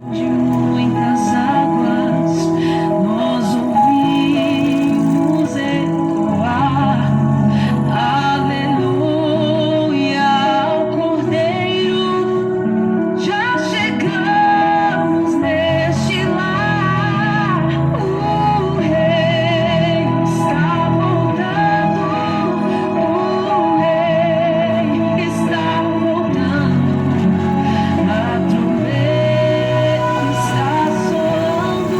De muitas águas nós ouvimos ecoar, aleluia ao Cordeiro, já chegamos neste lar, o Rei está voltando, o Rei está voltando, a trombeta está soando,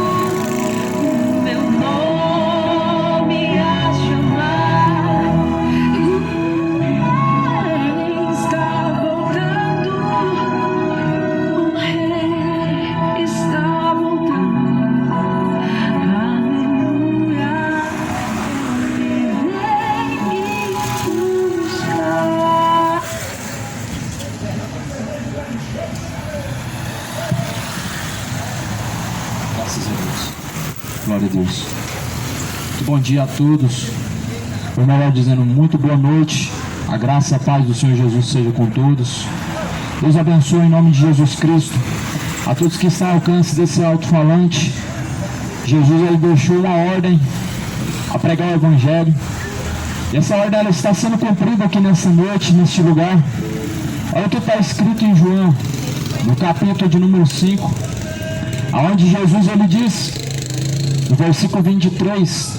o meu nome a chamar. O Rei está voltando, o Rei está voltando. Aleluia, Ele vem me buscar. Graças a Deus. Glória a Deus. Muito bom dia a todos. Ou melhor dizendo, muito boa noite. A graça e a paz do Senhor Jesus seja com todos. Deus abençoe em nome de Jesus Cristo. A todos que estão ao alcance desse alto-falante. Jesus ele deixou uma ordem a pregar o Evangelho. E essa ordem ela está sendo cumprida aqui nessa noite, neste lugar. Olha o que está escrito em João, no capítulo de número 5. Aonde Jesus ele diz, no versículo 23,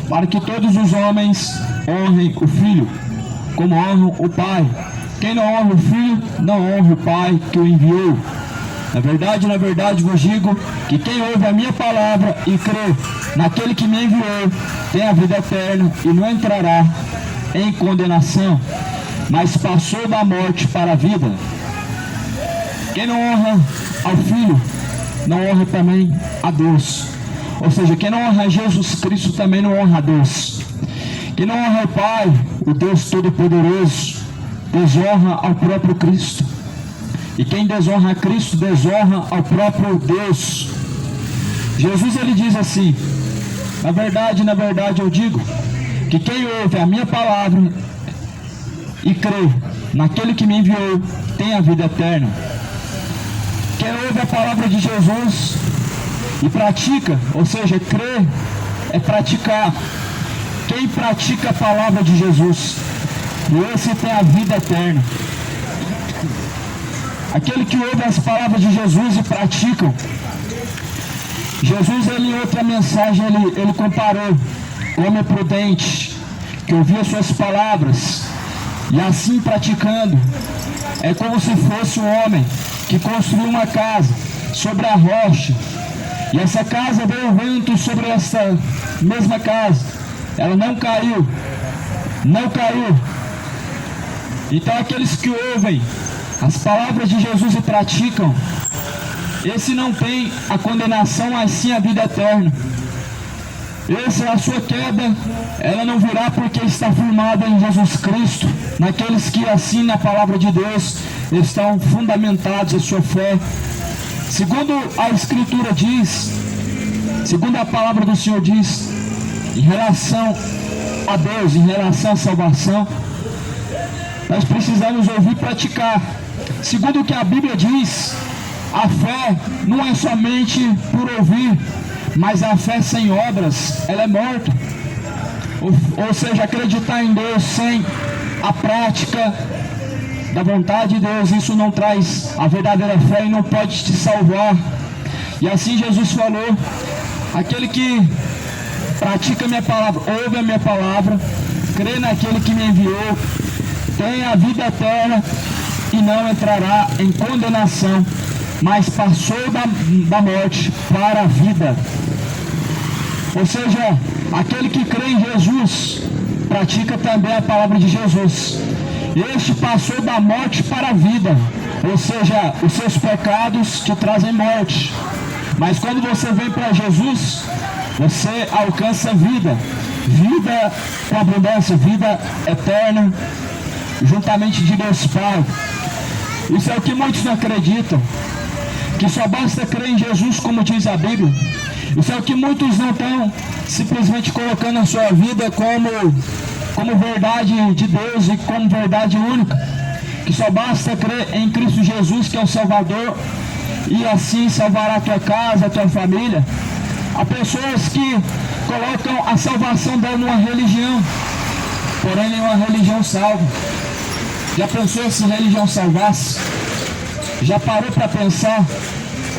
para que todos os homens honrem o Filho, como honram o Pai. Quem não honra o Filho, não honra o Pai que o enviou. Na verdade vos digo que quem ouve a minha palavra e crê naquele que me enviou, tem a vida eterna e não entrará em condenação, mas passou da morte para a vida. Quem não honra ao Filho, não honra também a Deus. Ou seja, quem não honra a Jesus Cristo também não honra a Deus. Quem não honra o Pai, o Deus Todo-Poderoso, desonra ao próprio Cristo. E quem desonra a Cristo, desonra ao próprio Deus. Jesus ele diz assim, na verdade eu digo, que quem ouve a minha palavra e crê naquele que me enviou, tem a vida eterna. Quem ouve a palavra de Jesus e pratica, ou seja, crer é praticar. Quem pratica a palavra de Jesus, esse tem a vida eterna. Aquele que ouve as palavras de Jesus e praticam. Jesus, ele, em outra mensagem, ele comparou o homem prudente, que ouvia suas palavras, e assim praticando, é como se fosse um homem que construiu uma casa sobre a rocha, e essa casa veio o vento sobre essa mesma casa, ela não caiu. Então aqueles que ouvem as palavras de Jesus e praticam, esse não tem a condenação, mas sim a vida eterna. Essa, a sua queda, ela não virá porque está firmada em Jesus Cristo, naqueles que assim na palavra de Deus estão fundamentados a sua fé. Segundo a Escritura diz, segundo a palavra do Senhor diz, em relação a Deus, em relação à salvação, nós precisamos ouvir e praticar. Segundo o que a Bíblia diz, a fé não é somente por ouvir, mas a fé sem obras, ela é morta. Ou seja, acreditar em Deus sem a prática da vontade de Deus, isso não traz a verdadeira fé e não pode te salvar. E assim Jesus falou, aquele que pratica a minha palavra, ouve a minha palavra, crê naquele que me enviou, tem a vida eterna e não entrará em condenação, mas passou da morte para a vida. Ou seja, aquele que crê em Jesus, pratica também a palavra de Jesus. Este passou da morte para a vida, ou seja, os seus pecados te trazem morte. Mas quando você vem para Jesus, você alcança vida, vida com abundância, vida eterna, juntamente de Deus Pai. Isso é o que muitos não acreditam, que só basta crer em Jesus, como diz a Bíblia. Isso é o que muitos não estão simplesmente colocando a sua vida como verdade de Deus e como verdade única, que só basta crer em Cristo Jesus, que é o Salvador, e assim salvará a tua casa, a tua família. Há pessoas que colocam a salvação dela numa religião, porém nenhuma religião salva. Já pensou se religião salvasse? Já parou para pensar?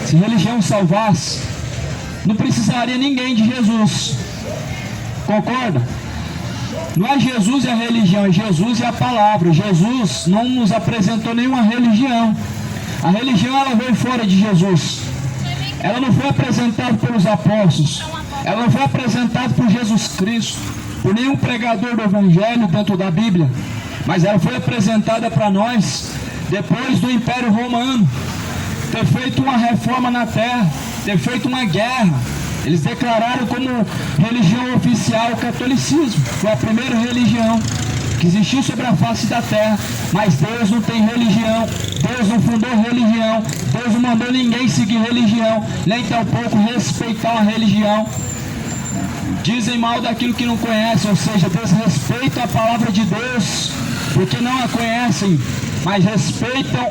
Se religião salvasse, não precisaria ninguém de Jesus. Concorda? Não é Jesus e a religião, é Jesus e a palavra. Jesus não nos apresentou nenhuma religião. A religião ela veio fora de Jesus. Ela não foi apresentada pelos apóstolos. Ela não foi apresentada por Jesus Cristo, por nenhum pregador do Evangelho dentro da Bíblia. Mas ela foi apresentada para nós depois do Império Romano ter feito uma reforma na terra, ter feito uma guerra. Eles declararam como religião oficial o catolicismo. Foi a primeira religião que existiu sobre a face da terra. Mas Deus não tem religião, Deus não fundou religião, Deus não mandou ninguém seguir religião, nem tampouco respeitar uma religião. Dizem mal daquilo que não conhecem, ou seja, desrespeitam a palavra de Deus, porque não a conhecem, mas respeitam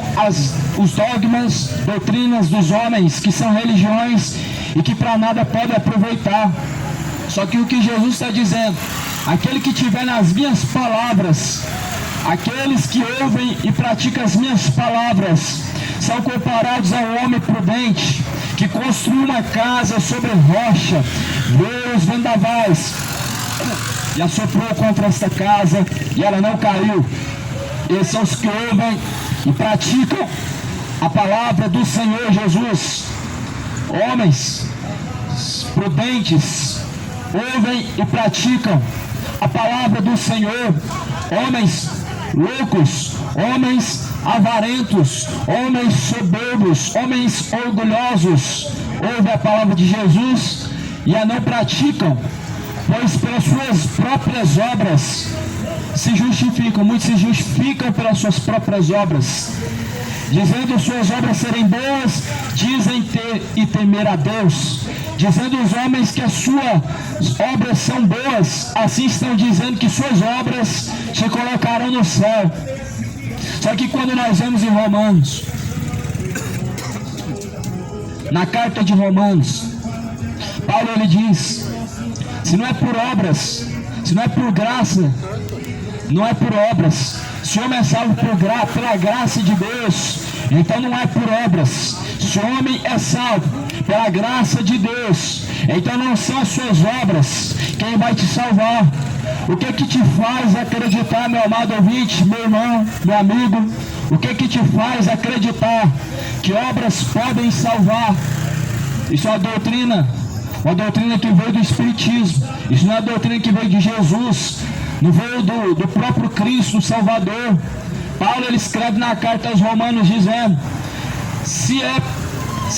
os dogmas, doutrinas dos homens, que são religiões e que para nada podem aproveitar. Só que o que Jesus está dizendo, aquele que tiver nas minhas palavras, aqueles que ouvem e praticam as minhas palavras, são comparados ao homem prudente, que construiu uma casa sobre rocha, veio os vendavais e assoprou contra esta casa, e ela não caiu. Esses são os que ouvem e praticam a palavra do Senhor Jesus. Homens prudentes ouvem e praticam a palavra do Senhor. Homens loucos, homens avarentos, homens soberbos, homens orgulhosos ouvem a palavra de Jesus e a não praticam, pois pelas suas próprias obras se justificam. Muitos se justificam pelas suas próprias obras, dizendo suas obras serem boas, dizem ter e temer a Deus. Dizendo os homens que as suas obras são boas, assim estão dizendo que suas obras se colocarão no céu. Só que quando nós vemos em Romanos, na carta de Romanos, Paulo ele diz, se não é por obras, se não é por graça, não é por obras. Se o homem é salvo pela graça de Deus, então não é por obras. Se o homem é salvo pela graça de Deus, então não são as suas obras quem vai te salvar. O que te faz acreditar, meu amado ouvinte, meu irmão, meu amigo? O que te faz acreditar que obras podem salvar? Isso é uma doutrina que veio do Espiritismo. Isso não é a doutrina que veio de Jesus, não veio do próprio Cristo, o Salvador. Paulo ele escreve na carta aos Romanos dizendo, se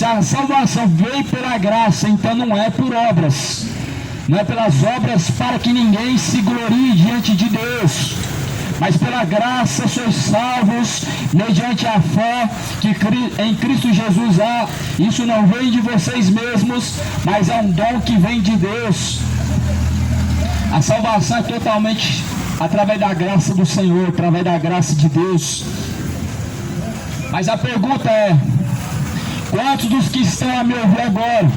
a salvação veio pela graça, então não é por obras. Não é pelas obras para que ninguém se glorie diante de Deus, mas pela graça sois salvos mediante a fé que em Cristo Jesus há. Isso não vem de vocês mesmos, mas é um dom que vem de Deus. A salvação é totalmente através da graça do Senhor, através da graça de Deus. Mas a pergunta é, quantos dos que estão a me ouvir agora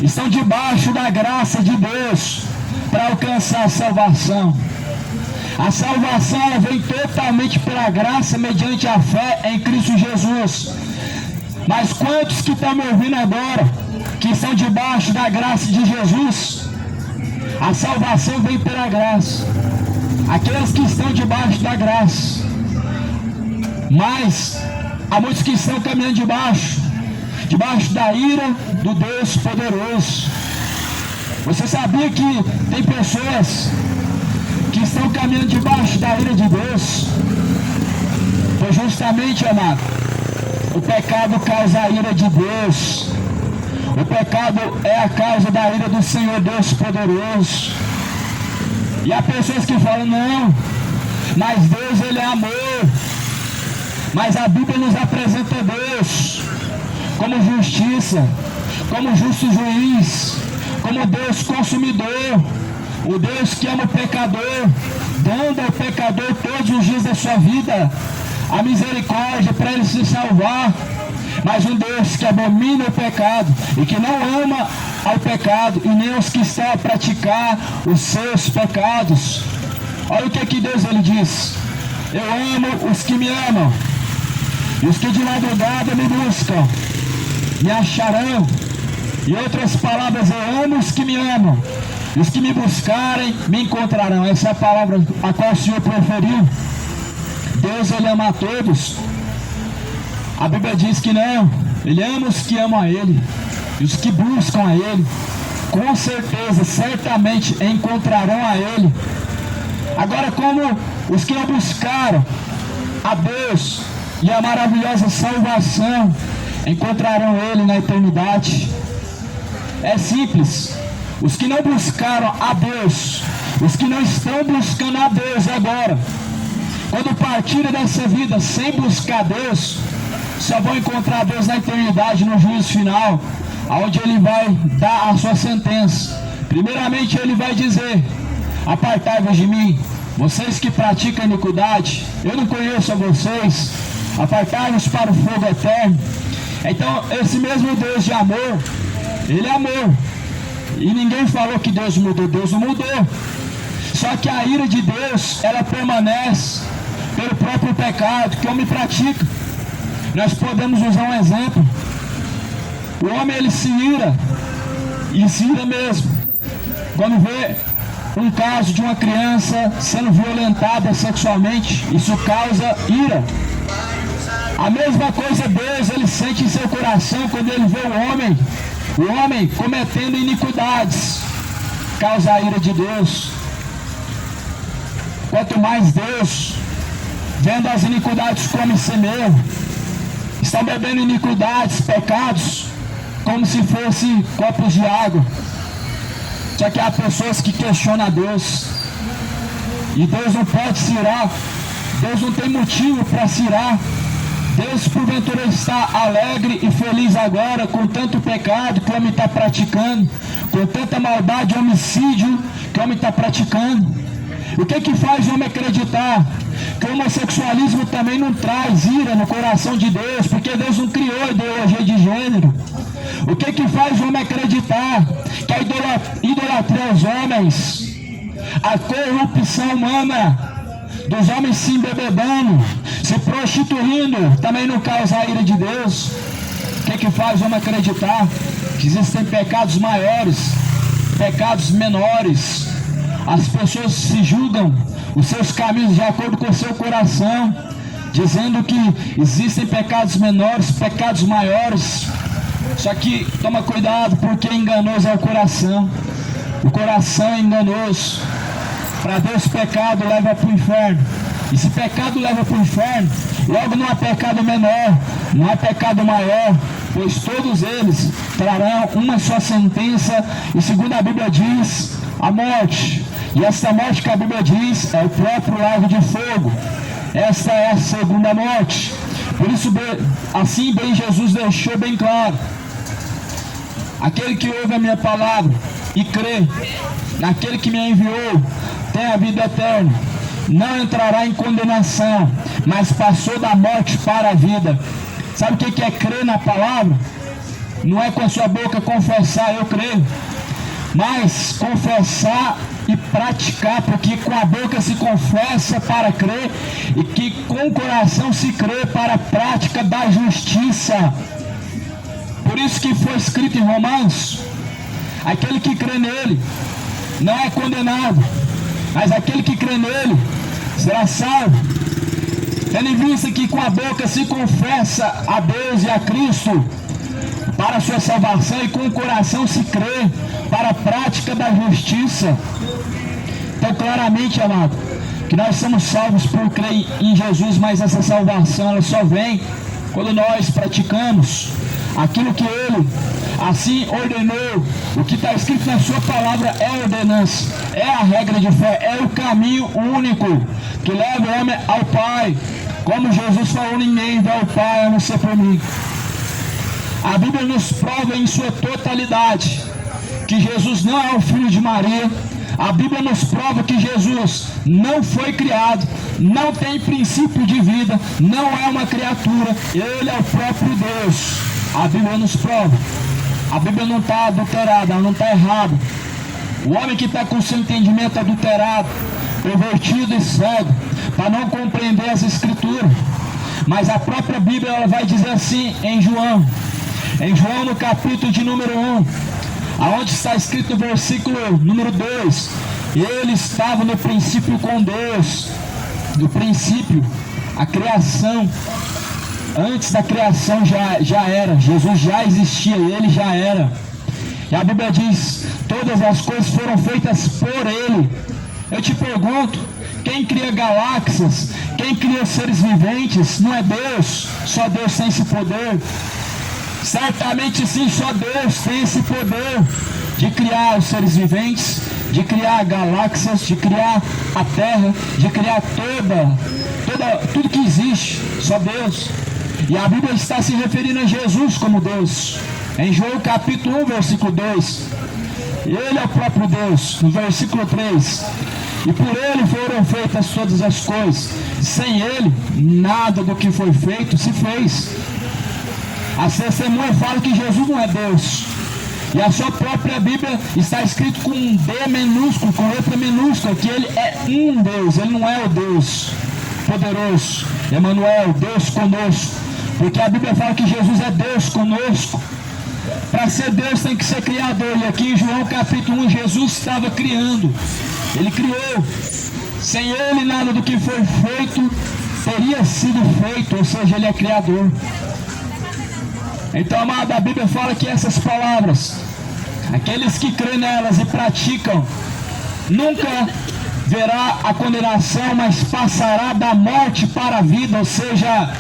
estão debaixo da graça de Deus para alcançar a salvação? A salvação ela vem totalmente pela graça mediante a fé em Cristo Jesus. Mas quantos que estão me ouvindo agora que estão debaixo da graça de Jesus? A salvação vem pela graça. Aqueles que estão debaixo da graça. Mas há muitos que estão caminhando debaixo da ira do Deus poderoso. Você sabia que tem pessoas que estão caminhando debaixo da ira de Deus? Pois justamente, amado, o pecado causa a ira de Deus. O pecado é a causa da ira do Senhor Deus poderoso. E há pessoas que falam, não, mas Deus ele é amor. Mas a Bíblia nos apresenta Deus como justiça, como justo juiz, como Deus consumidor, o Deus que ama o pecador, dando ao pecador todos os dias da sua vida a misericórdia para ele se salvar. mas um Deus que abomina o pecado e que não ama ao pecado e nem os que estão a praticar os seus pecados. Olha o que Deus ele diz: eu amo os que me amam, e os que de madrugada me buscam me acharão. Em outras palavras, eu amo os que me amam, e os que me buscarem me encontrarão. Essa é a palavra a qual o Senhor proferiu. Deus ele ama a todos. A Bíblia diz que não, ele ama os que amam a ele, e os que buscam a ele, com certeza, certamente encontrarão a ele. Agora, como os que não buscaram a Deus e a maravilhosa salvação encontrarão ele na eternidade? É simples. Os que não buscaram a Deus, os que não estão buscando a Deus agora, quando partirem dessa vida sem buscar Deus, só vão encontrar Deus na eternidade, no juízo final, onde ele vai dar a sua sentença. Primeiramente ele vai dizer: apartai-vos de mim, vocês que praticam iniquidade, eu não conheço a vocês, apartai-vos para o fogo eterno. Então esse mesmo Deus de amor, ele é amor, e ninguém falou que Deus mudou. Deus não mudou, só que a ira de Deus, ela permanece pelo próprio pecado que o homem pratica. Nós podemos usar um exemplo. O homem ele se ira, e se ira mesmo, quando vê um caso de uma criança sendo violentada sexualmente. Isso causa ira. A mesma coisa Deus ele sente em seu coração quando ele vê o homem cometendo iniquidades. Causa a ira de Deus. Quanto mais Deus, vendo as iniquidades como si mesmo, está bebendo iniquidades, pecados, como se fossem copos de água. Só que há pessoas que questionam a Deus, e Deus não pode se irar. Deus não tem motivo para se irar. Deus porventura está alegre e feliz agora com tanto pecado que o homem está praticando, com tanta maldade e homicídio que o homem está praticando. O que faz o homem acreditar que o homossexualismo também não traz ira no coração de Deus, porque Deus não criou ideologia de gênero? O que faz o homem acreditar que a idolatria aos homens, a corrupção humana dos homens se embebedando, se prostituindo, também não causa a ira de Deus? O que faz o homem acreditar que existem pecados maiores, pecados menores? As pessoas se julgam os seus caminhos de acordo com o seu coração, dizendo que existem pecados menores, pecados maiores. Só que toma cuidado, porque enganoso é o coração. O coração é enganoso. Para Deus, pecado leva para o inferno. E se pecado leva para o inferno, logo não há pecado menor, não há pecado maior, pois todos eles trarão uma só sentença, e segundo a Bíblia diz, a morte. E essa morte que a Bíblia diz é o próprio lago de fogo. Essa é a segunda morte. Por isso, assim bem Jesus deixou bem claro: aquele que ouve a minha palavra e crê naquele que me enviou tem a vida eterna, não entrará em condenação, mas passou da morte para a vida. Sabe o que é crer na palavra? Não é com a sua boca confessar eu creio, mas confessar e praticar, porque com a boca se confessa para crer, e que com o coração se crê para a prática da justiça. Por isso que foi escrito em Romanos: aquele que crê nele não é condenado, mas aquele que crê nele será salvo. Tendo em vista que com a boca se confessa a Deus e a Cristo para a sua salvação, e com o coração se crê para a prática da justiça. Então, claramente, amado, que nós somos salvos por crer em Jesus, mas essa salvação ela só vem quando nós praticamos aquilo que Ele assim ordenou. O que está escrito na sua palavra é a ordenança, é a regra de fé, é o caminho único que leva o homem ao Pai. Como Jesus falou: ninguém vai ao Pai a não ser por mim. A Bíblia nos prova em sua totalidade que Jesus não é o filho de Maria, A Bíblia nos prova que Jesus não foi criado, não tem princípio de vida, não é uma criatura, Ele é o próprio Deus. A Bíblia nos prova. A Bíblia não está adulterada, ela não está errada. O homem que está com seu entendimento adulterado, pervertido e cego, para não compreender as Escrituras. Mas a própria Bíblia ela vai dizer assim em João no capítulo de número 1, aonde está escrito no versículo número 2, ele estava no princípio com Deus. No princípio, a criação, antes da criação já era, Jesus já existia, ele já era. E a Bíblia diz, todas as coisas foram feitas por ele. Eu te pergunto, quem cria galáxias, quem cria seres viventes, não é Deus? Só Deus tem esse poder. Certamente sim, só Deus tem esse poder de criar os seres viventes, de criar galáxias, de criar a terra, de criar tudo que existe, só Deus. E a Bíblia está se referindo a Jesus como Deus. Em João capítulo 1, versículo 2, Ele é o próprio Deus. No versículo 3, e por Ele foram feitas todas as coisas. Sem Ele, nada do que foi feito se fez. As testemunhas falam que Jesus não é Deus. E a sua própria Bíblia está escrito com um D minúsculo, com letra minúscula, que Ele é um Deus, Ele não é o Deus poderoso, Emanuel, Deus conosco. Porque a Bíblia fala que Jesus é Deus conosco. Para ser Deus tem que ser criador. E aqui em João capítulo 1, Jesus estava criando. Ele criou. Sem Ele nada do que foi feito teria sido feito, ou seja, Ele é criador. Então, amado, a Bíblia fala que essas palavras, aqueles que creem nelas e praticam, nunca verá a condenação, mas passará da morte para a vida, ou seja,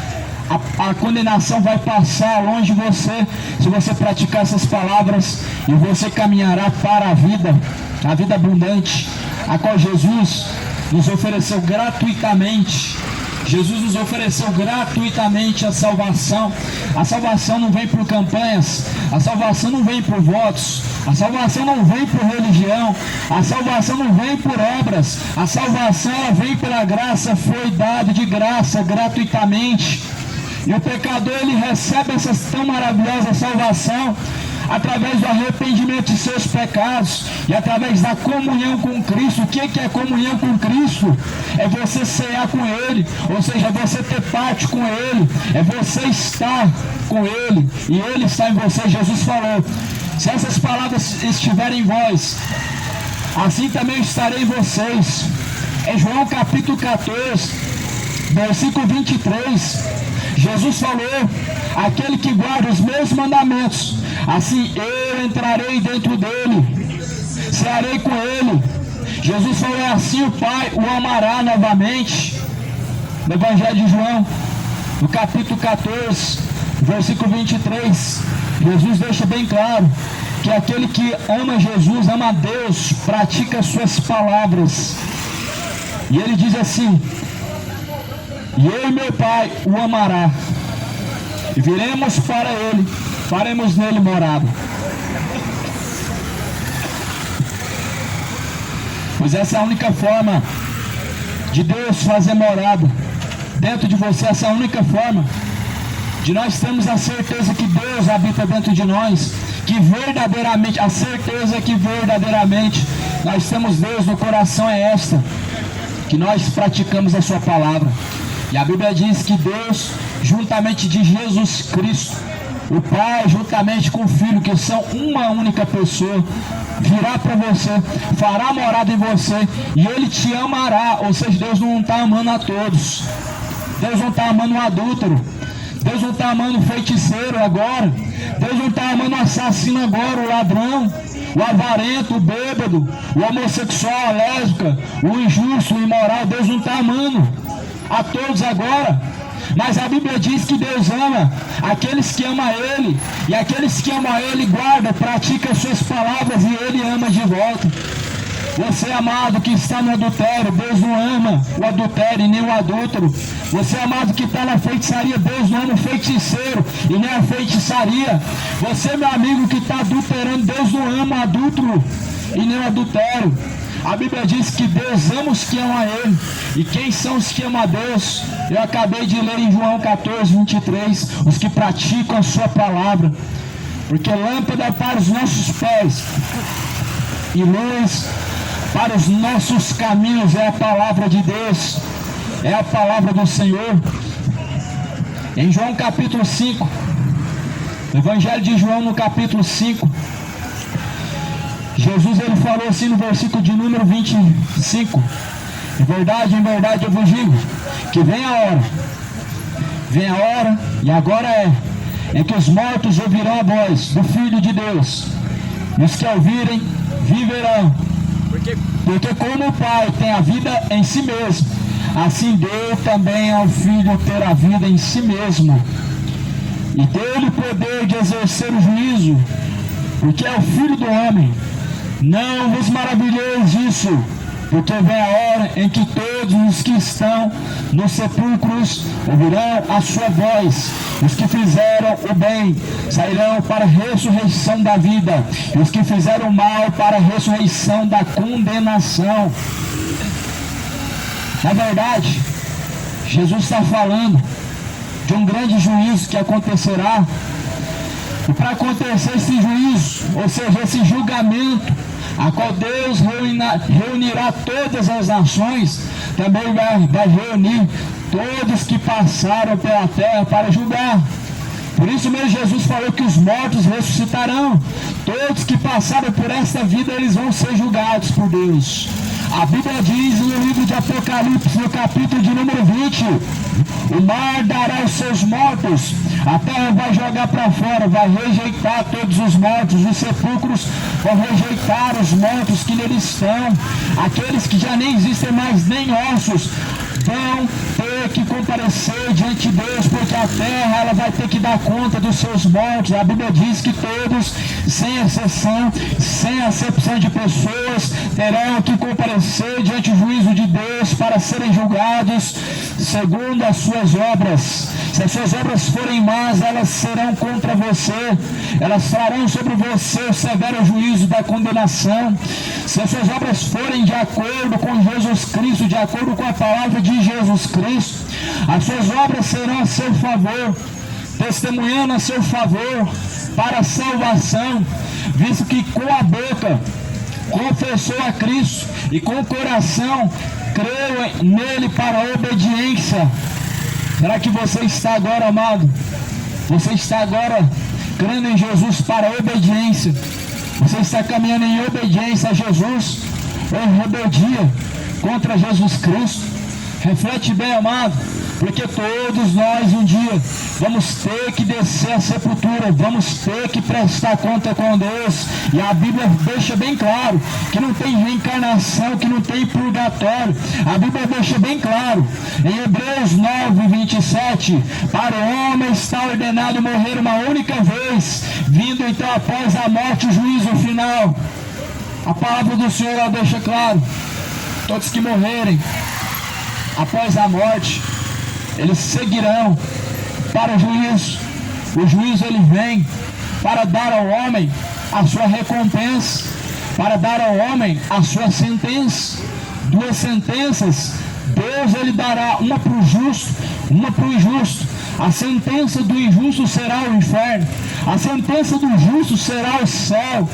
a condenação vai passar longe de você, se você praticar essas palavras, e você caminhará para a vida abundante, a qual Jesus nos ofereceu gratuitamente. Jesus nos ofereceu gratuitamente a salvação. A salvação não vem por campanhas, a salvação não vem por votos, a salvação não vem por religião, a salvação não vem por obras, a salvação ela vem pela graça, foi dado de graça gratuitamente. E o pecador ele recebe essa tão maravilhosa salvação através do arrependimento de seus pecados e através da comunhão com Cristo. O que é comunhão com Cristo? É você cear com Ele, ou seja, é você ter parte com Ele, é você estar com Ele e Ele está em você. Jesus falou, se essas palavras estiverem em vós, assim também estarei em vocês. Em João capítulo 14, versículo 23, Jesus falou, aquele que guarda os meus mandamentos, assim eu entrarei dentro dele, cearei com ele. Jesus falou, assim o Pai o amará novamente. No Evangelho de João, no capítulo 14, versículo 23, Jesus deixa bem claro que aquele que ama Jesus, ama a Deus, pratica as suas palavras. E ele diz assim, e eu e meu Pai o amará, e viremos para ele, faremos nele morada. Pois essa é a única forma de Deus fazer morada dentro de você. Essa é a única forma de nós termos a certeza que Deus habita dentro de nós, que verdadeiramente, a certeza que verdadeiramente nós temos Deus no coração é esta, que nós praticamos a sua palavra. E a Bíblia diz que Deus, juntamente de Jesus Cristo, o Pai, juntamente com o Filho, que são uma única pessoa, virá para você, fará morada em você, e Ele te amará. Ou seja, Deus não está amando a todos. Deus não está amando o adúltero. Deus não está amando o feiticeiro agora. Deus não está amando o assassino agora, o ladrão, o avarento, o bêbado, o homossexual, a lésbica, o injusto, o imoral. Deus não está amando a todos agora. Mas a Bíblia diz que Deus ama aqueles que amam Ele, e aqueles que amam Ele guardam, praticam as suas palavras, e Ele ama de volta. Você, amado, que está no adultério, Deus não ama o adultério e nem o adúltero. Você, amado, que está na feitiçaria, Deus não ama o feiticeiro e nem a feitiçaria. Você, meu amigo, que está adulterando, Deus não ama o adúltero e nem o adultério. A Bíblia diz que Deus ama os que amam a Ele. E quem são os que amam a Deus? Eu acabei de ler em João 14, 23, os que praticam a sua palavra. Porque lâmpada para os nossos pés e luz para os nossos caminhos é a palavra de Deus, é a palavra do Senhor. Em João capítulo 5, Evangelho de João no capítulo 5, Jesus ele falou assim no versículo de número 25: em verdade eu vos digo, que vem a hora, e agora é que os mortos ouvirão a voz do Filho de Deus, e os que ouvirem viverão. Porque como o Pai tem a vida em si mesmo, assim deu também ao Filho ter a vida em si mesmo, e deu-lhe o poder de exercer o juízo, porque é o Filho do homem. Não vos maravilheis disso, porque vem a hora em que todos os que estão nos sepulcros ouvirão a sua voz. Os que fizeram o bem sairão para a ressurreição da vida, e os que fizeram o mal para a ressurreição da condenação. Na verdade, Jesus está falando de um grande juízo que acontecerá. E para acontecer esse juízo, ou seja, esse julgamento, a qual Deus reunirá todas as nações, também vai reunir todos que passaram pela terra para julgar. Por isso mesmo Jesus falou que os mortos ressuscitarão. Todos que passaram por esta vida, eles vão ser julgados por Deus. A Bíblia diz no livro de Apocalipse, no capítulo de número 20, o mar dará os seus mortos, a terra vai jogar para fora, vai rejeitar todos os mortos, os sepulcros vão rejeitar os mortos que neles estão, aqueles que já nem existem mais, nem ossos, vão ter que comparecer diante de Deus, porque a terra ela vai ter que dar conta dos seus mortos. A Bíblia diz que todos, sem exceção, sem acepção de pessoas, terão que comparecer diante do juízo de Deus para serem julgados segundo as suas obras. Se as suas obras forem más, elas serão contra você, elas trarão sobre você o severo juízo da condenação. Se as suas obras forem de acordo com Jesus Cristo, de acordo com a palavra de Jesus Cristo, as suas obras serão a seu favor, testemunhando a seu favor para a salvação, visto que com a boca confessou a Cristo e com o coração creu nele para a obediência. Será que você está agora, amado? Você está agora crendo em Jesus para a obediência? Você está caminhando em obediência a Jesus ou em rebeldia contra Jesus Cristo? Reflete bem, amado, porque todos nós um dia vamos ter que descer a sepultura, vamos ter que prestar conta com Deus. E a Bíblia deixa bem claro que não tem reencarnação, que não tem purgatório. A Bíblia deixa bem claro em Hebreus 9, 27, para o homem está ordenado morrer uma única vez, vindo então após a morte o juízo final. A palavra do Senhor ela deixa claro: todos que morrerem após a morte, eles seguirão para o juízo. O juízo ele vem para dar ao homem a sua recompensa, para dar ao homem a sua sentença. Duas sentenças Deus ele dará, uma para o justo, uma para o injusto. A sentença do injusto será o inferno, a sentença do justo será o céu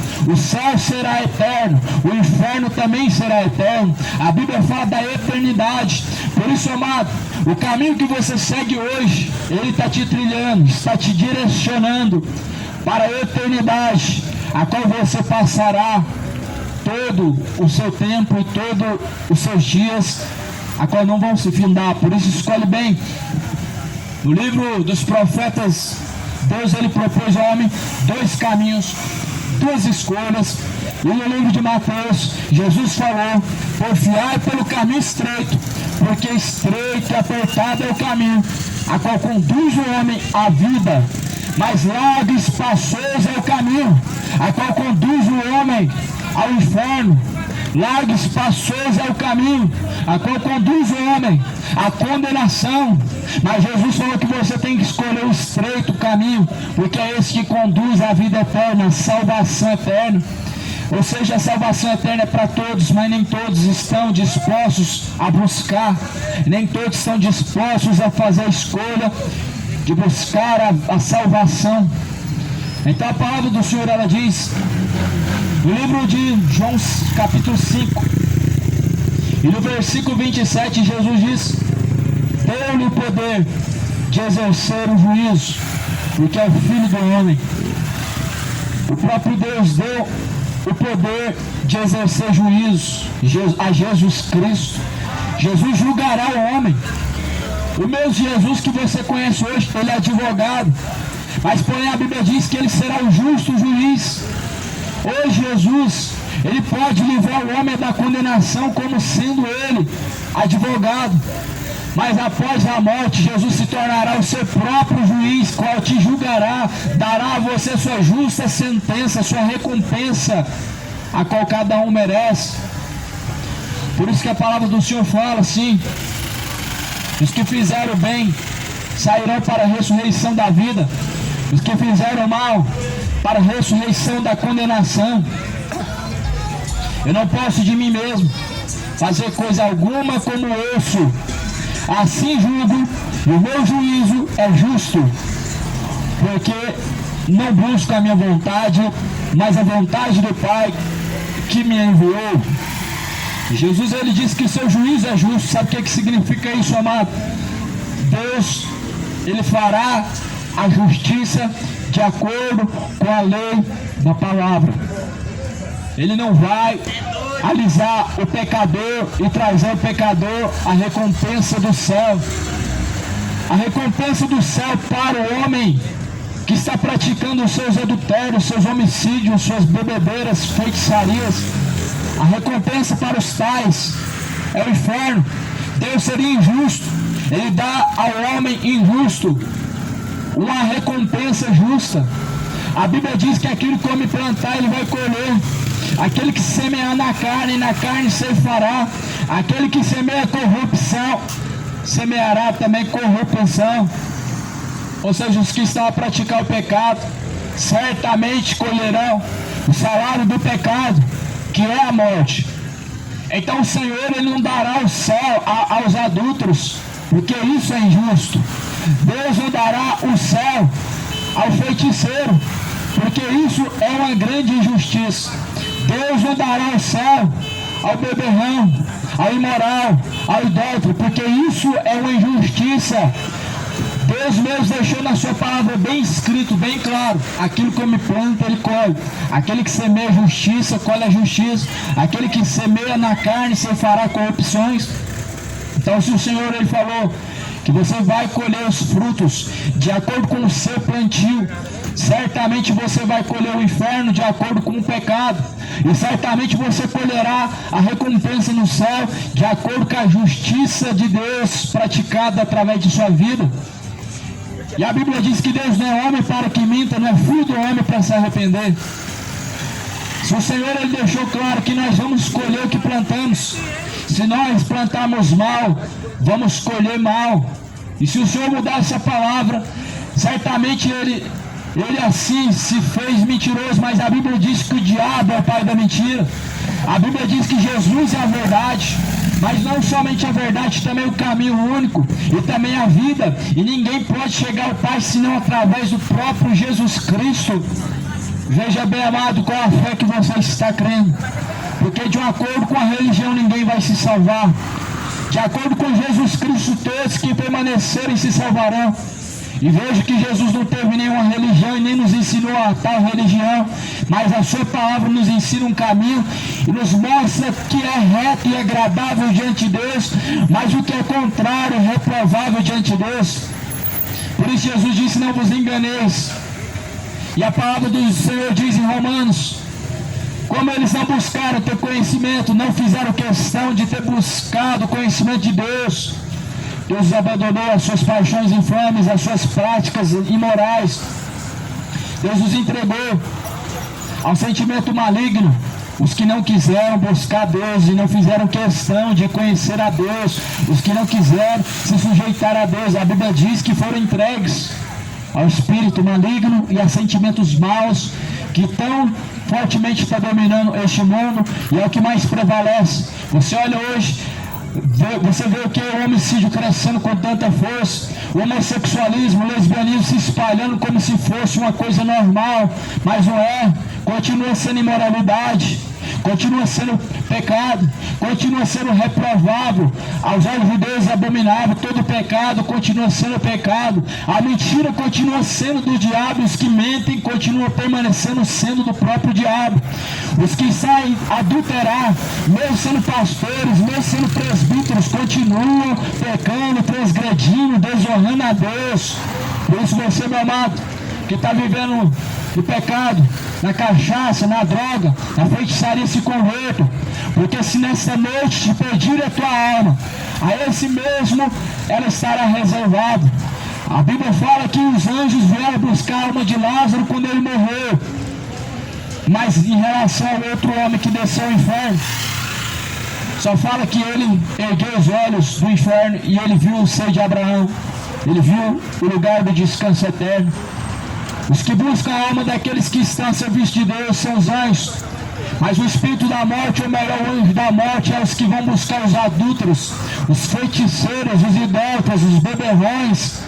será eterno, o inferno também será eterno. A Bíblia fala da eternidade. Por isso, amado, o caminho que você segue hoje, ele está te trilhando, está te direcionando para a eternidade, a qual você passará todo o seu tempo e todos os seus dias, a qual não vão se findar. Por isso, escolhe bem. No livro dos profetas, Deus ele propôs ao homem dois caminhos, duas escolhas. E no livro de Mateus, Jesus falou: porfiai pelo caminho estreito, porque estreito e apertado é o caminho, a qual conduz o homem à vida, mas largo e espaçoso é o caminho, a qual conduz o homem ao inferno. Largo e espaçoso é o caminho, a qual conduz o homem à condenação. Mas Jesus falou que você tem que escolher o estreito caminho, porque é esse que conduz à vida eterna, à salvação eterna. Ou seja, a salvação eterna é para todos, mas nem todos estão dispostos a buscar, nem todos estão dispostos a fazer a escolha de buscar a salvação. Então a palavra do Senhor, ela diz, no livro de João capítulo 5, e no versículo 27, Jesus diz: deu-lhe o poder de exercer o juízo, porque é o Filho do homem. O próprio Deus deu o poder de exercer juízo a Jesus Cristo. Jesus julgará o homem. O mesmo Jesus que você conhece hoje, ele é advogado, mas porém a Bíblia diz que ele será o justo juiz. Hoje Jesus, ele pode livrar o homem da condenação como sendo ele advogado, mas após a morte Jesus se tornará o seu próprio juiz, qual te julgará, dará a você sua justa sentença, sua recompensa, a qual cada um merece. Por isso que a palavra do Senhor fala assim: os que fizeram bem sairão para a ressurreição da vida, os que fizeram mal para a ressurreição da condenação. Eu não posso de mim mesmo fazer coisa alguma como ouço, assim julgo, e o meu juízo é justo, porque não busco a minha vontade, mas a vontade do Pai que me enviou. Jesus, ele disse que seu juízo é justo. Sabe o que significa isso, amado? Deus, ele fará a justiça de acordo com a lei da palavra. Ele não vai alisar o pecador e trazer ao pecador a recompensa do céu. A recompensa do céu para o homem que está praticando os seus adultérios, seus homicídios, suas bebedeiras, feitiçarias. A recompensa para os tais é o inferno. Deus seria injusto. Ele dá ao homem injusto uma recompensa justa. A Bíblia diz que aquilo que o homem plantar, ele vai colher. Aquele que semear na carne ceifará. Aquele que semeia corrupção, semeará também corrupção. Ou seja, os que estão a praticar o pecado, certamente colherão o salário do pecado, que é a morte. Então o Senhor, ele não dará o céu aos adúlteros, porque isso é injusto. Deus não dará o céu ao feiticeiro, porque isso é uma grande injustiça. Deus não dará o céu ao beberrão, ao imoral, ao idólatra, porque isso é uma injustiça. Deus mesmo deixou na sua palavra bem escrito, bem claro: aquilo que me planta, ele colhe. Aquele que semeia justiça, colhe a justiça. Aquele que semeia na carne, ceifará corrupções. Então, se o Senhor, ele falou que você vai colher os frutos de acordo com o seu plantio, certamente você vai colher o inferno de acordo com o pecado, e certamente você colherá a recompensa no céu de acordo com a justiça de Deus praticada através de sua vida. E a Bíblia diz que Deus não é homem para que minta, não é filho do homem para se arrepender. Se o Senhor, ele deixou claro que nós vamos colher o que plantamos. Se nós plantarmos mal, vamos colher mal. E se o Senhor mudar essa palavra, certamente ele assim se fez mentiroso, mas a Bíblia diz que o diabo é o pai da mentira. A Bíblia diz que Jesus é a verdade, mas não somente a verdade, também o caminho único e também a vida. E ninguém pode chegar ao Pai senão através do próprio Jesus Cristo. Veja bem, amado, qual a fé que você está crendo, porque de acordo com a religião ninguém vai se salvar. De acordo com Jesus Cristo, todos que permanecerem se salvarão. E vejo que Jesus não teve nenhuma religião e nem nos ensinou a tal religião, mas a sua palavra nos ensina um caminho e nos mostra que é reto e agradável diante de Deus, mas o que é contrário é reprovável diante de Deus. Por isso Jesus disse: não vos enganeis. E a palavra do Senhor diz em Romanos: como eles não buscaram ter conhecimento, não fizeram questão de ter buscado o conhecimento de Deus, Deus abandonou as suas paixões infames, as suas práticas imorais. Deus os entregou ao sentimento maligno. Os que não quiseram buscar Deus e não fizeram questão de conhecer a Deus, os que não quiseram se sujeitar a Deus, a Bíblia diz que foram entregues ao espírito maligno e a sentimentos maus que tão fortemente está dominando este mundo e é o que mais prevalece. Você olha hoje, você vê o que o homicídio crescendo com tanta força, o homossexualismo, o lesbianismo se espalhando como se fosse uma coisa normal, mas não é. Continua sendo imoralidade, continua sendo pecado, continua sendo reprovável, aos olhos de Deus é abominável. Todo pecado continua sendo pecado, a mentira continua sendo do diabo, os que mentem continuam permanecendo sendo do próprio diabo. Os que saem adulterar, mesmo sendo pastores, mesmo sendo presbíteros, continuam pecando, transgredindo, desonrando a Deus. Por isso você, meu amado, que está vivendo no pecado, na cachaça, na droga, na feitiçaria, se converta, porque se nessa noite te pedir a tua alma, a esse mesmo ela estará reservada. A Bíblia fala que os anjos vieram buscar a alma de Lázaro quando ele morreu, mas em relação ao outro homem que desceu ao inferno, só fala que ele ergueu os olhos do inferno e ele viu o seio de Abraão, ele viu o lugar do descanso eterno. Os que buscam a alma daqueles que estão a serviço de Deus são os anjos, mas o espírito da morte, ou melhor, o anjo da morte, é os que vão buscar os adúlteros, os feiticeiros, os idólatras, os beberrões.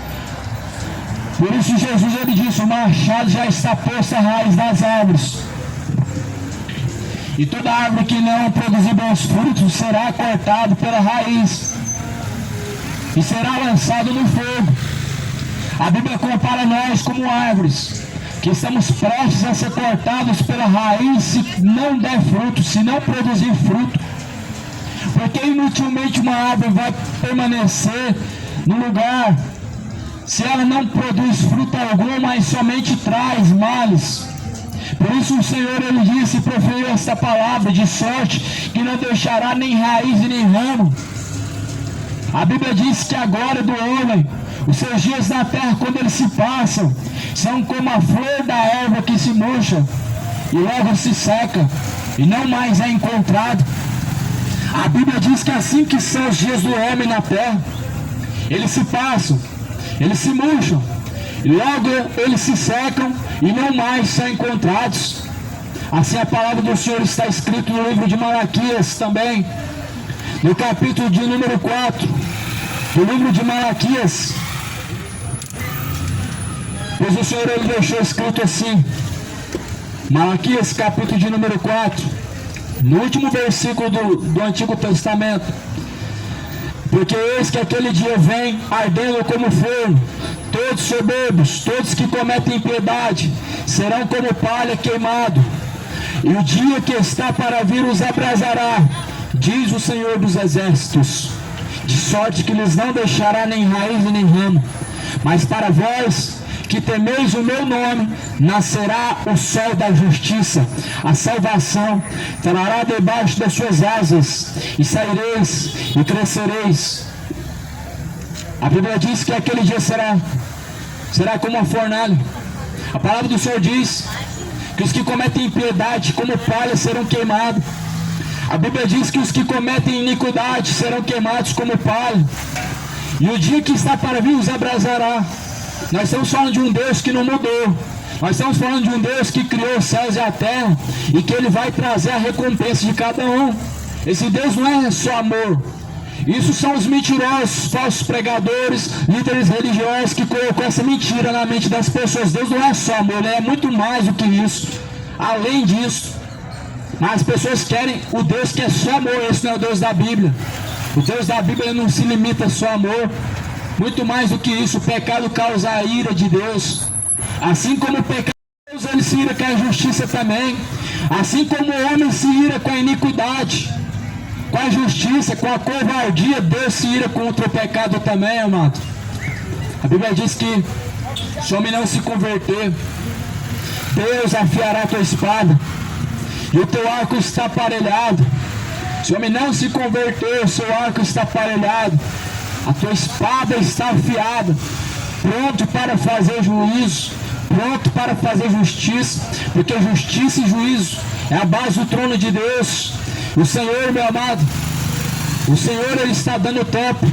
Por isso Jesus ele disse: o machado já está posto à raiz das árvores, e toda árvore que não produzir bons frutos será cortada pela raiz e será lançado no fogo. A Bíblia compara nós como árvores, que estamos prestes a ser cortados pela raiz se não der fruto, se não produzir fruto. Porque inutilmente uma árvore vai permanecer no lugar se ela não produz fruto algum, mas somente traz males. Por isso o Senhor ele disse e proferiu esta palavra, de sorte que não deixará nem raiz e nem ramo. A Bíblia diz que a glória do homem, os seus dias na terra, quando eles se passam, são como a flor da erva que se murcha e logo se seca e não mais é encontrado. A Bíblia diz que assim que são os dias do homem na terra, eles se passam, eles se murcham e logo eles se secam e não mais são encontrados. Assim a palavra do Senhor está escrito no livro de Malaquias também, no capítulo de número 4 do livro de Malaquias. Pois o Senhor ele deixou escrito assim, Malaquias capítulo de número 4, no último versículo do Antigo Testamento: porque eis que aquele dia vem ardendo como forno, todos soberbos, todos que cometem impiedade, serão como palha queimado, e o dia que está para vir os abrasará, diz o Senhor dos Exércitos, de sorte que lhes não deixará nem raiz e nem ramo. Mas para vós que temeis o meu nome, nascerá o sol da justiça, a salvação trará debaixo das suas asas, e saireis e crescereis. A Bíblia diz que aquele dia será como uma fornalha. A palavra do Senhor diz que os que cometem impiedade como palha serão queimados. A Bíblia diz que os que cometem iniquidade serão queimados como palha, e o dia que está para vir os abrasará. Nós estamos falando de um Deus que não mudou. Nós estamos falando de um Deus que criou os céus e a terra e que Ele vai trazer a recompensa de cada um. Esse Deus não é só amor. Isso são os mentirosos, falsos pregadores, líderes religiosos que colocam essa mentira na mente das pessoas. Deus não é só amor, Ele é muito mais do que isso. Além disso, mas as pessoas querem o Deus que é só amor. Esse não é o Deus da Bíblia. O Deus da Bíblia não se limita só a amor. Muito mais do que isso, o pecado causa a ira de Deus. Assim como o pecado de Deus, ele se ira com a justiça também. Assim como o homem se ira com a iniquidade, com a justiça, com a covardia, Deus se ira contra o pecado também, amado. A Bíblia diz que se o homem não se converter, Deus afiará a tua espada e o teu arco está aparelhado. Se o homem não se converter, o seu arco está aparelhado, a tua espada está afiada, pronto para fazer juízo, pronto para fazer justiça, porque justiça e juízo é a base do trono de Deus. O Senhor, meu amado, o Senhor ele está dando tempo,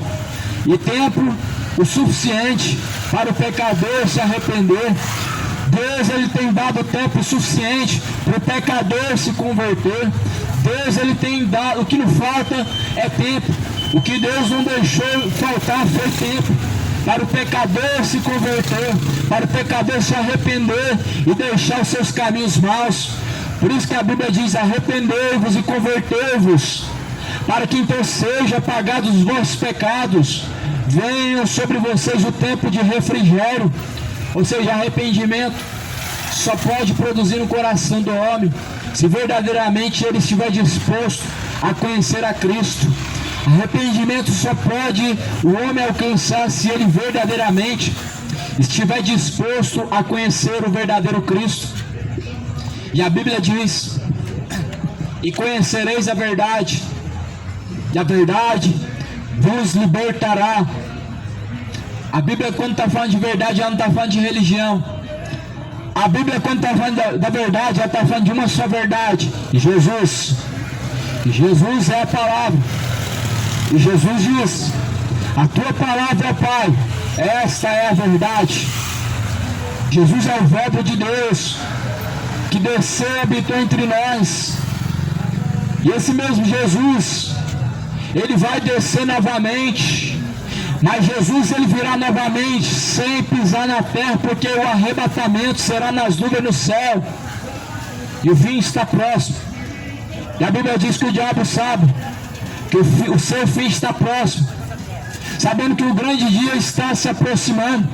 e tempo o suficiente para o pecador se arrepender, Deus ele tem dado tempo suficiente para o pecador se converter. Deus ele tem dado, o que não falta é tempo. O que Deus não deixou faltar foi tempo para o pecador se converter, para o pecador se arrepender e deixar os seus caminhos maus. Por isso que a Bíblia diz: arrependei-vos e convertei-vos, para que então sejam apagados os vossos pecados, venham sobre vocês o tempo de refrigério. Ou seja, arrependimento só pode produzir no coração do homem se verdadeiramente ele estiver disposto a conhecer a Cristo. Arrependimento só pode o homem alcançar se ele verdadeiramente estiver disposto a conhecer o verdadeiro Cristo. E a Bíblia diz: e conhecereis a verdade, e a verdade vos libertará. A Bíblia, quando está falando de verdade, ela não está falando de religião. A Bíblia, quando está falando da verdade, ela está falando de uma só verdade: Jesus. E Jesus é a palavra. E Jesus diz: a tua palavra, Pai, esta é a verdade. Jesus é o Verbo de Deus que desceu e habitou entre nós. E esse mesmo Jesus, ele vai descer novamente. Mas Jesus ele virá novamente sem pisar na terra, porque o arrebatamento será nas nuvens no céu. E o fim está próximo. E a Bíblia diz que o diabo sabe que o seu fim está próximo, sabendo que o grande dia está se aproximando.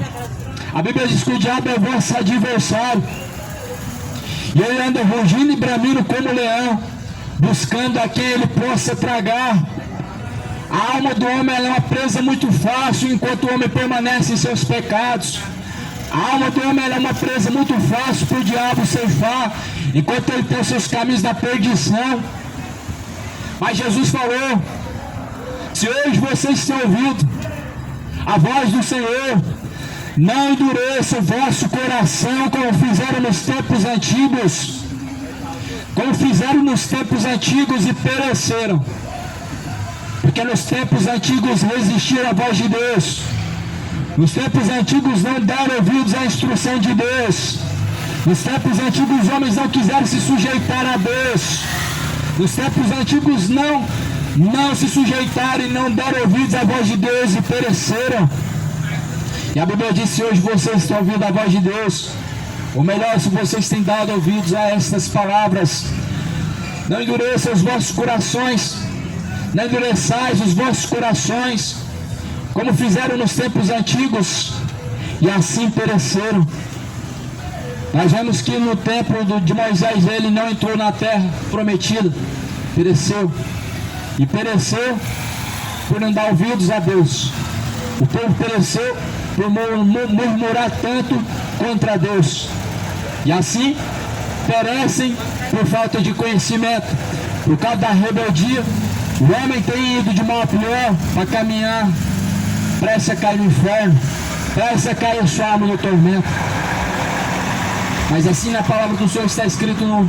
A Bíblia diz que o diabo é o vosso adversário, e ele anda rugindo e bramindo como leão, buscando a quem ele possa tragar. A alma do homem é uma presa muito fácil enquanto o homem permanece em seus pecados. A alma do homem é uma presa muito fácil para o diabo ceifar enquanto ele tem os seus caminhos da perdição. Mas Jesus falou: se hoje vocês têm ouvido a voz do Senhor, não endureça o vosso coração como fizeram nos tempos antigos. Como fizeram nos tempos antigos e pereceram. Porque nos tempos antigos resistiram à voz de Deus. Nos tempos antigos não deram ouvidos à instrução de Deus. Nos tempos antigos os homens não quiseram se sujeitar a Deus. Nos tempos antigos não se sujeitaram e não deram ouvidos à voz de Deus e pereceram. E a Bíblia diz: se hoje vocês estão ouvindo a voz de Deus, ou melhor, se vocês têm dado ouvidos a estas palavras, não endureçam os vossos corações, não endureçais os vossos corações, como fizeram nos tempos antigos, e assim pereceram. Nós vemos que no templo de Moisés ele não entrou na terra prometida, pereceu. E pereceu por não dar ouvidos a Deus. O povo pereceu por murmurar tanto contra Deus. E assim perecem por falta de conhecimento. Por causa da rebeldia, o homem tem ido de mal a pior para caminhar, prestes a cair no inferno, prestes a cair sua alma no tormento. Mas assim na palavra do Senhor está escrito no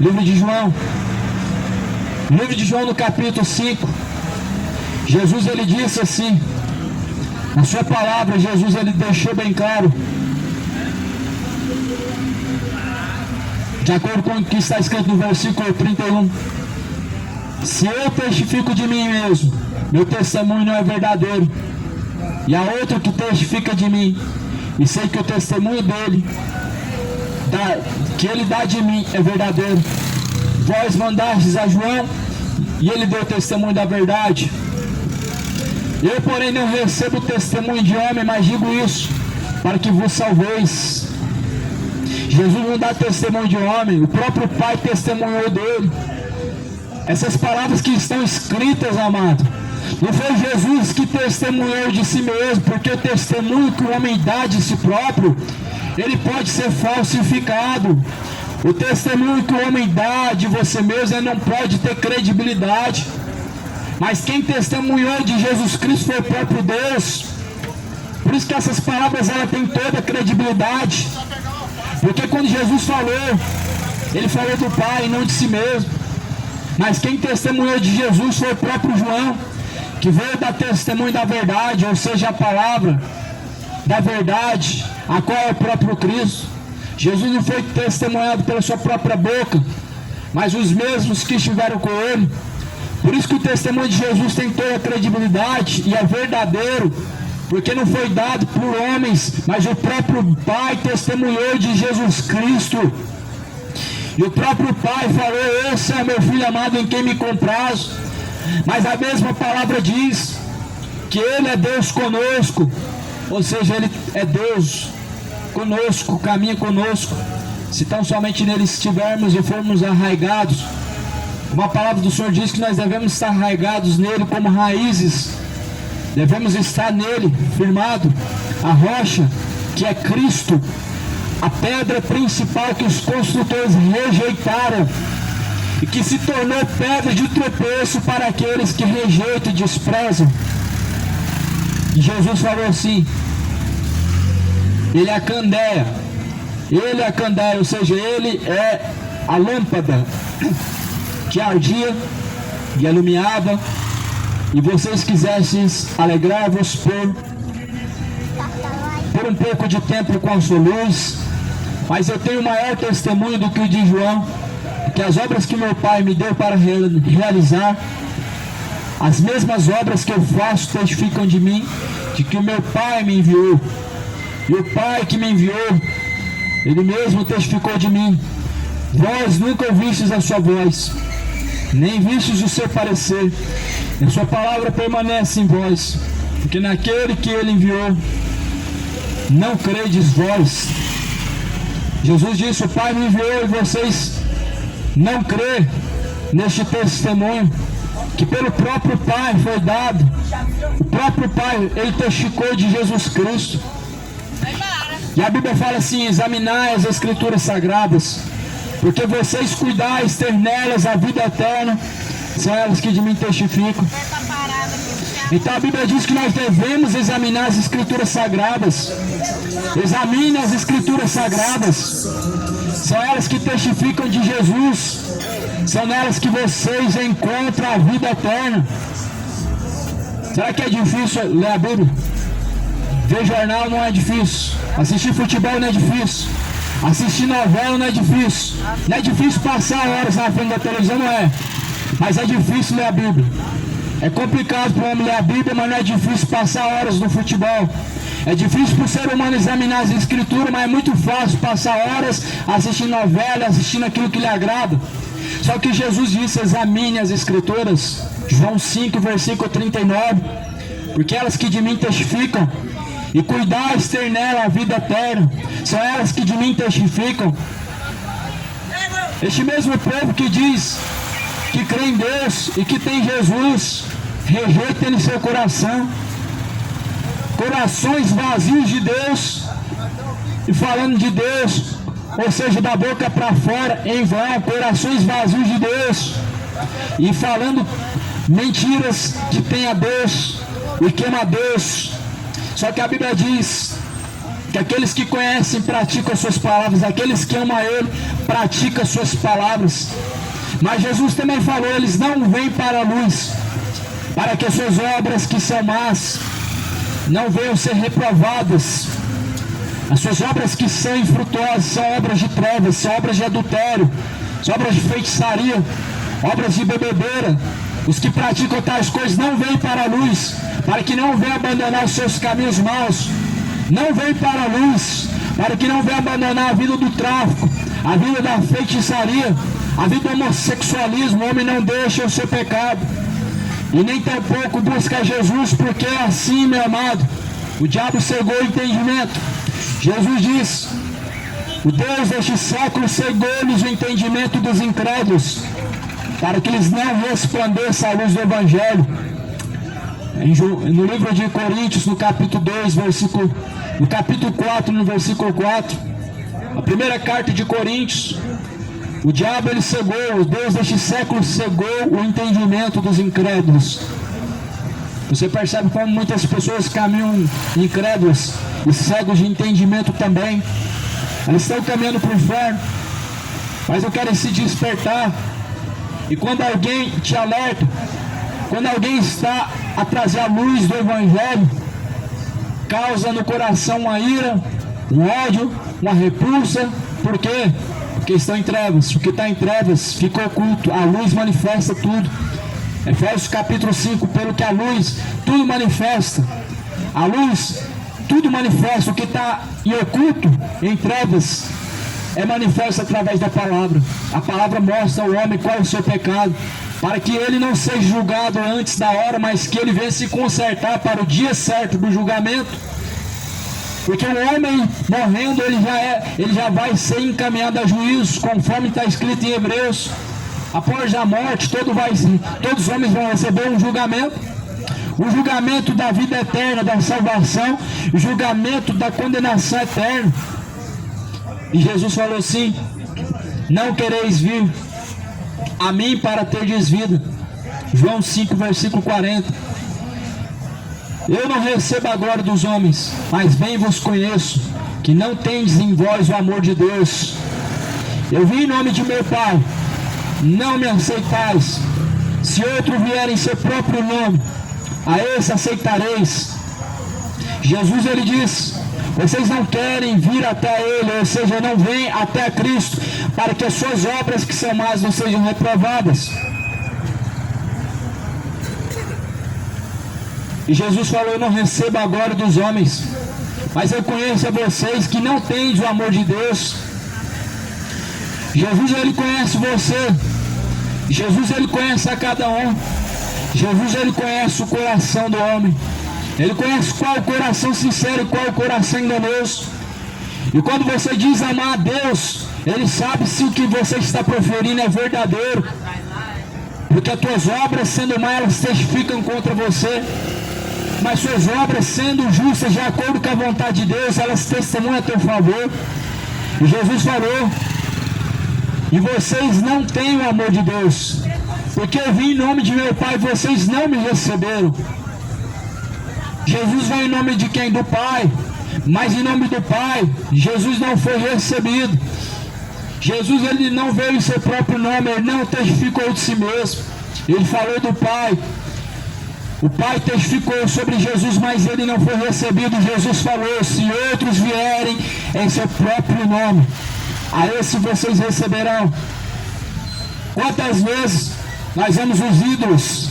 livro de João. No livro de João, no capítulo 5, Jesus ele disse assim, na sua palavra, Jesus ele deixou bem claro, de acordo com o que está escrito no versículo 31, se eu testifico de mim mesmo, meu testemunho não é verdadeiro, e há outro que testifica de mim, e sei que o testemunho dele, que ele dá de mim, é verdadeiro. Vós mandastes a João, e ele deu testemunho da verdade. Eu, porém, não recebo testemunho de homem, mas digo isso, para que vos salveis. Jesus não dá testemunho de homem, o próprio Pai testemunhou dele. Essas palavras que estão escritas, amado, não foi Jesus que testemunhou de si mesmo, porque o testemunho que o homem dá de si próprio, ele pode ser falsificado. O testemunho que o homem dá de você mesmo, ele não pode ter credibilidade. Mas quem testemunhou de Jesus Cristo foi o próprio Deus. Por isso que essas palavras elas têm toda a credibilidade. Porque quando Jesus falou, ele falou do Pai, não de si mesmo. Mas quem testemunhou de Jesus foi o próprio João, que veio dar testemunho da verdade, ou seja, a palavra da verdade, a qual é o próprio Cristo. Jesus não foi testemunhado pela sua própria boca, mas os mesmos que estiveram com ele. Por isso que o testemunho de Jesus tem toda a credibilidade e é verdadeiro, porque não foi dado por homens, mas o próprio Pai testemunhou de Jesus Cristo. E o próprio Pai falou: esse é meu Filho amado em quem me comprazo. Mas a mesma palavra diz que Ele é Deus conosco, ou seja, Ele é Deus conosco, caminha conosco, se tão somente nele estivermos e formos arraigados. Uma palavra do Senhor diz que nós devemos estar arraigados nele como raízes, devemos estar nele firmado, a rocha que é Cristo, a pedra principal que os construtores rejeitaram e que se tornou pedra de tropeço para aqueles que rejeitam e desprezam. E Jesus falou assim: Ele é a candeia, Ele é a candeia, ou seja, Ele é a lâmpada que ardia e iluminava, e vocês quisessem alegrar-vos por um pouco de tempo com a sua luz. Mas eu tenho maior testemunho do que o de João, porque as obras que meu Pai me deu para realizar, as mesmas obras que eu faço testificam de mim, de que o meu Pai me enviou. E o Pai que me enviou, Ele mesmo testificou de mim. Vós nunca ouvistes a sua voz, nem vistes o seu parecer, e a sua palavra permanece em vós, porque naquele que Ele enviou, não credes vós. Jesus disse: o Pai me enviou e vocês não crê neste testemunho que pelo próprio Pai foi dado. O próprio Pai, Ele testificou de Jesus Cristo. E a Bíblia fala assim: examinai as Escrituras Sagradas, porque vocês cuidais ter nelas a vida eterna, são elas que de mim testificam. Então a Bíblia diz que nós devemos examinar as Escrituras Sagradas. Examine as Escrituras Sagradas, são elas que testificam de Jesus, são nelas que vocês encontram a vida eterna. Será que é difícil ler a Bíblia? Ver jornal não é difícil, assistir futebol não é difícil, assistir novela não é difícil, não é difícil passar horas na frente da televisão, não é, mas é difícil ler a Bíblia. É complicado para o homem ler a Bíblia, mas não é difícil passar horas no futebol. É difícil para o ser humano examinar as Escrituras, mas é muito fácil passar horas assistindo novela, assistindo aquilo que lhe agrada. Só que Jesus disse: examine as Escrituras, João 5, versículo 39, porque elas que de mim testificam, e cuidais ter nela a vida eterna, são elas que de mim testificam. Este mesmo povo que diz que crê em Deus e que tem Jesus, rejeita em seu coração, corações vazios de Deus, e falando de Deus, ou seja, da boca para fora, em vão, corações vazios de Deus, e falando mentiras que tem a Deus e queima a Deus. Só que a Bíblia diz que aqueles que conhecem praticam as suas palavras, aqueles que amam a Ele praticam as suas palavras. Mas Jesus também falou: eles não vêm para a luz, para que as suas obras que são más não venham ser reprovadas. As suas obras que são infrutuosas são obras de trevas, são obras de adultério, são obras de feitiçaria, obras de bebedeira. Os que praticam tais coisas não vêm para a luz, para que não venham abandonar os seus caminhos maus. Não vêm para a luz, para que não venham abandonar a vida do tráfico, a vida da feitiçaria, a vida do homossexualismo. O homem não deixa o seu pecado, e nem tampouco busca Jesus, porque assim, meu amado, o diabo cegou o entendimento. Jesus diz: o Deus deste século cegou-lhes o entendimento dos incrédulos, para que eles não resplandeçam a luz do Evangelho. No livro de Coríntios, no capítulo 2, no capítulo 4, no versículo 4, a primeira carta de Coríntios, o diabo ele cegou, o Deus deste século cegou o entendimento dos incrédulos. Você percebe como muitas pessoas caminham incrédulas e cegos de entendimento também. Elas estão caminhando para o inferno, mas eu quero se despertar. E quando alguém te alerta, quando alguém está a trazer a luz do Evangelho, causa no coração uma ira, um ódio, uma repulsa, Por quê? Porque estão em trevas. O que está em trevas fica oculto. A luz manifesta tudo. Efésios capítulo 5, pelo que a luz tudo manifesta. A luz tudo manifesta. O que está em oculto, em trevas, é manifesto através da palavra. A palavra mostra ao homem qual é o seu pecado, para que ele não seja julgado antes da hora, mas que ele venha se consertar para o dia certo do julgamento. Porque o homem morrendo, ele já vai ser encaminhado a juízo, conforme está escrito em Hebreus. Após a morte, todos os homens vão receber um julgamento. O julgamento da vida eterna, da salvação, o julgamento da condenação eterna. E Jesus falou assim: não quereis vir a mim para terdes vida. João 5, versículo 40. Eu não recebo a glória dos homens, mas bem vos conheço, que não tendes em vós o amor de Deus. Eu vim em nome de meu Pai, não me aceitais. Se outro vier em seu próprio nome, a esse aceitareis. Jesus, ele diz: vocês não querem vir até ele, ou seja, não vêm até Cristo, para que as suas obras que são más não sejam reprovadas. E Jesus falou: eu não recebo a glória dos homens, mas eu conheço a vocês que não tendes o amor de Deus. Jesus, ele conhece você. Jesus, ele conhece a cada um. Jesus, ele conhece o coração do homem. Ele conhece qual o coração sincero e qual o coração enganoso. E quando você diz amar a Deus, ele sabe se o que você está proferindo é verdadeiro. Porque as tuas obras, sendo más, elas testificam contra você. Mas suas obras, sendo justas, de acordo com a vontade de Deus, elas testemunham a teu favor. E Jesus falou: e vocês não têm o amor de Deus, porque eu vim em nome de meu Pai e vocês não me receberam. Jesus veio em nome de quem? Do Pai. Mas em nome do Pai, Jesus não foi recebido. Jesus, ele não veio em seu próprio nome, ele não testificou de si mesmo. Ele falou do Pai. O Pai testificou sobre Jesus, mas ele não foi recebido. Jesus falou: se outros vierem em seu próprio nome, a esse vocês receberão. Quantas vezes nós vemos os ídolos,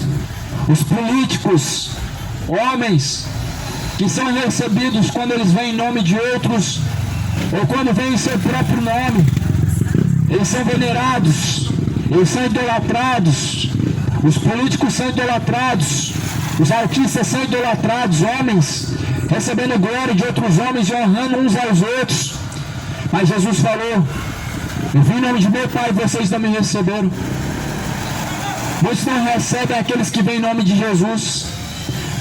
os políticos, homens que são recebidos quando eles vêm em nome de outros, ou quando vêm em seu próprio nome, eles são venerados, eles são idolatrados. Os políticos são idolatrados, os artistas são idolatrados, homens recebendo glória de outros homens e honrando uns aos outros. Mas Jesus falou: eu vim em nome de meu Pai e vocês não me receberam. Muitos não recebem aqueles que vêm em nome de Jesus.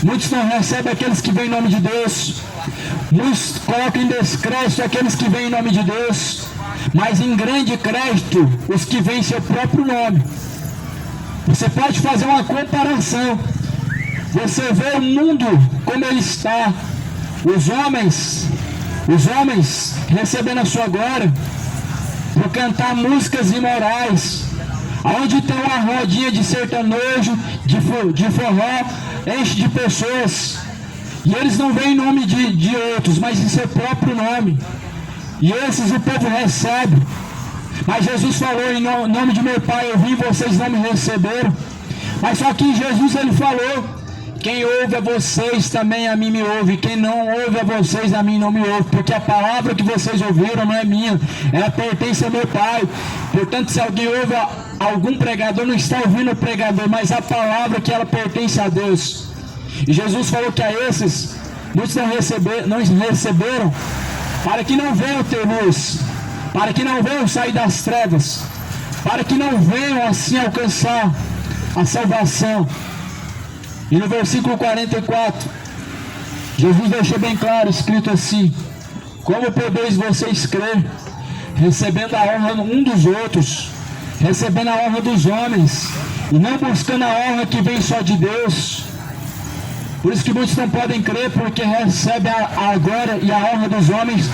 Muitos não recebem aqueles que vêm em nome de Deus. Muitos colocam em descrédito aqueles que vêm em nome de Deus, mas em grande crédito os que vêm em seu próprio nome. Você pode fazer uma comparação. Você vê o mundo como ele está. Os homens recebendo a sua glória por cantar músicas imorais, onde tem uma rodinha de sertanejo, de forró, enche de pessoas, e eles não vêm em nome de outros, mas em seu próprio nome, e esses o povo recebe. Mas Jesus falou: em nome de meu Pai eu vim, vocês não me receberam. Mas só que Jesus, ele falou: quem ouve a vocês também a mim me ouve, quem não ouve a vocês a mim não me ouve, porque a palavra que vocês ouviram não é minha, ela pertence ao meu Pai. Portanto, se alguém ouve algum pregador, não está ouvindo o pregador, mas a palavra que ela pertence a Deus. E Jesus falou que a esses muitos não receberam, para que não venham ter luz, para que não venham sair das trevas, para que não venham assim alcançar a salvação. E no versículo 44, Jesus deixou bem claro, escrito assim: como podeis vocês crer, recebendo a honra um dos outros, recebendo a honra dos homens, e não buscando a honra que vem só de Deus? Por isso que muitos não podem crer, porque recebem a glória e a honra dos homens,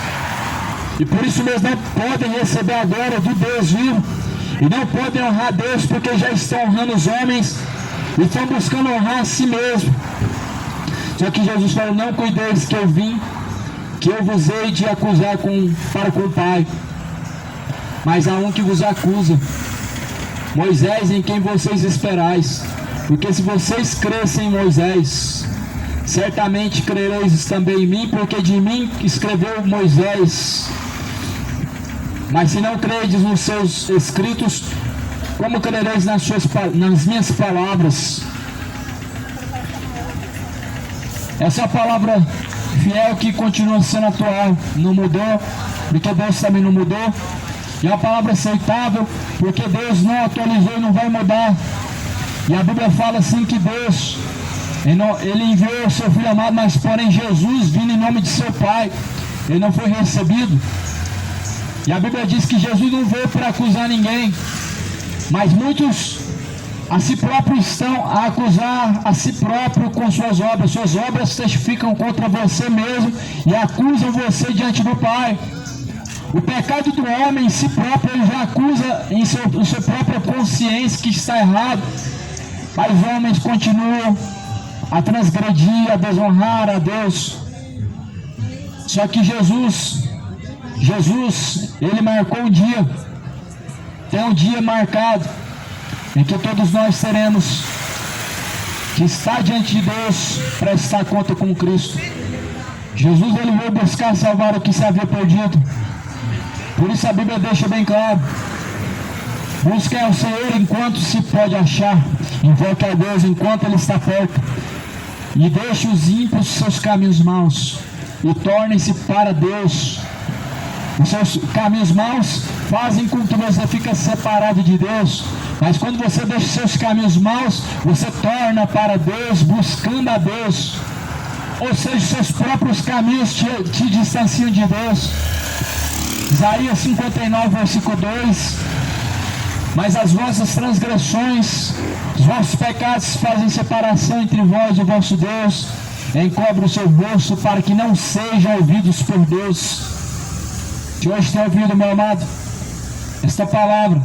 e por isso mesmo não podem receber a glória do Deus vivo, e não podem honrar Deus, porque já estão honrando os homens, e estão buscando honrar a si mesmo. Só que Jesus falou: não cuideis que eu vim, que eu vos hei de acusar para com o Pai. mas há um que vos acusa, Moisés, em quem vocês esperais. Porque se vocês crescem em Moisés, certamente crereis também em mim, porque de mim escreveu Moisés. Mas se não credes nos seus escritos, como crereis nas minhas palavras? Essa é a palavra fiel que continua sendo atual, não mudou, porque Deus também não mudou. E é uma palavra aceitável, porque Deus não atualizou e não vai mudar. E a Bíblia fala assim que Deus, Ele enviou o seu Filho amado, mas porém Jesus, vindo em nome de seu Pai, Ele não foi recebido. E a Bíblia diz que Jesus não veio para acusar ninguém, mas muitos a si próprio estão a acusar a si próprio com suas obras. Suas obras testificam contra você mesmo e acusam você diante do Pai. O pecado do homem em si próprio, ele já acusa em sua própria consciência que está errado. Mas os homens continuam a transgredir, a desonrar a Deus. Só que Jesus, Ele marcou um dia. Tem um dia marcado em que todos nós teremos que estar diante de Deus para estar conta com Cristo. Jesus, Ele veio buscar salvar o que se havia perdido. Por isso a Bíblia deixa bem claro: busquem ao Senhor enquanto se pode achar, invoque a Deus enquanto Ele está perto, e deixe os ímpios seus caminhos maus, e tornem-se para Deus. Os seus caminhos maus fazem com que você fique separado de Deus, mas quando você deixa os seus caminhos maus, você torna para Deus, buscando a Deus. Ou seja, os seus próprios caminhos te distanciam de Deus. Isaías 59, versículo 2: mas as vossas transgressões, os vossos pecados fazem separação entre vós e o vosso Deus, encobre o seu rosto para que não sejam ouvidos por Deus. Se hoje tem ouvido, meu amado, esta palavra,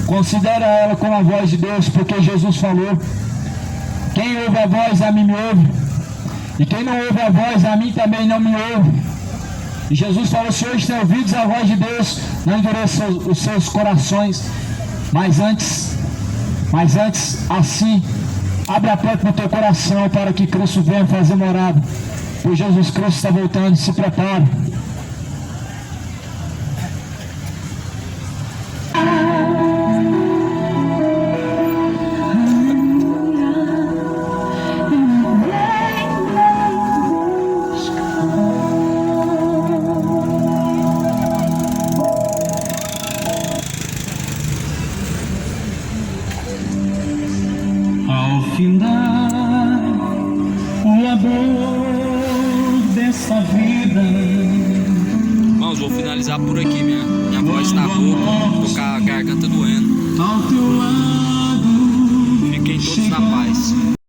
considera ela como a voz de Deus, porque Jesus falou: quem ouve a voz, a mim me ouve, e quem não ouve a voz, a mim também não me ouve. E Jesus falou: se hoje tem ouvidos a voz de Deus, não endureça os seus corações, mas antes, assim, abre a porta do teu coração para que Cristo venha fazer morada, pois Jesus Cristo está voltando, se prepara. Ao findar o labor dessa vida, Irmãos, vou finalizar por aqui, minha voz tá rouca, tô com a garganta doendo.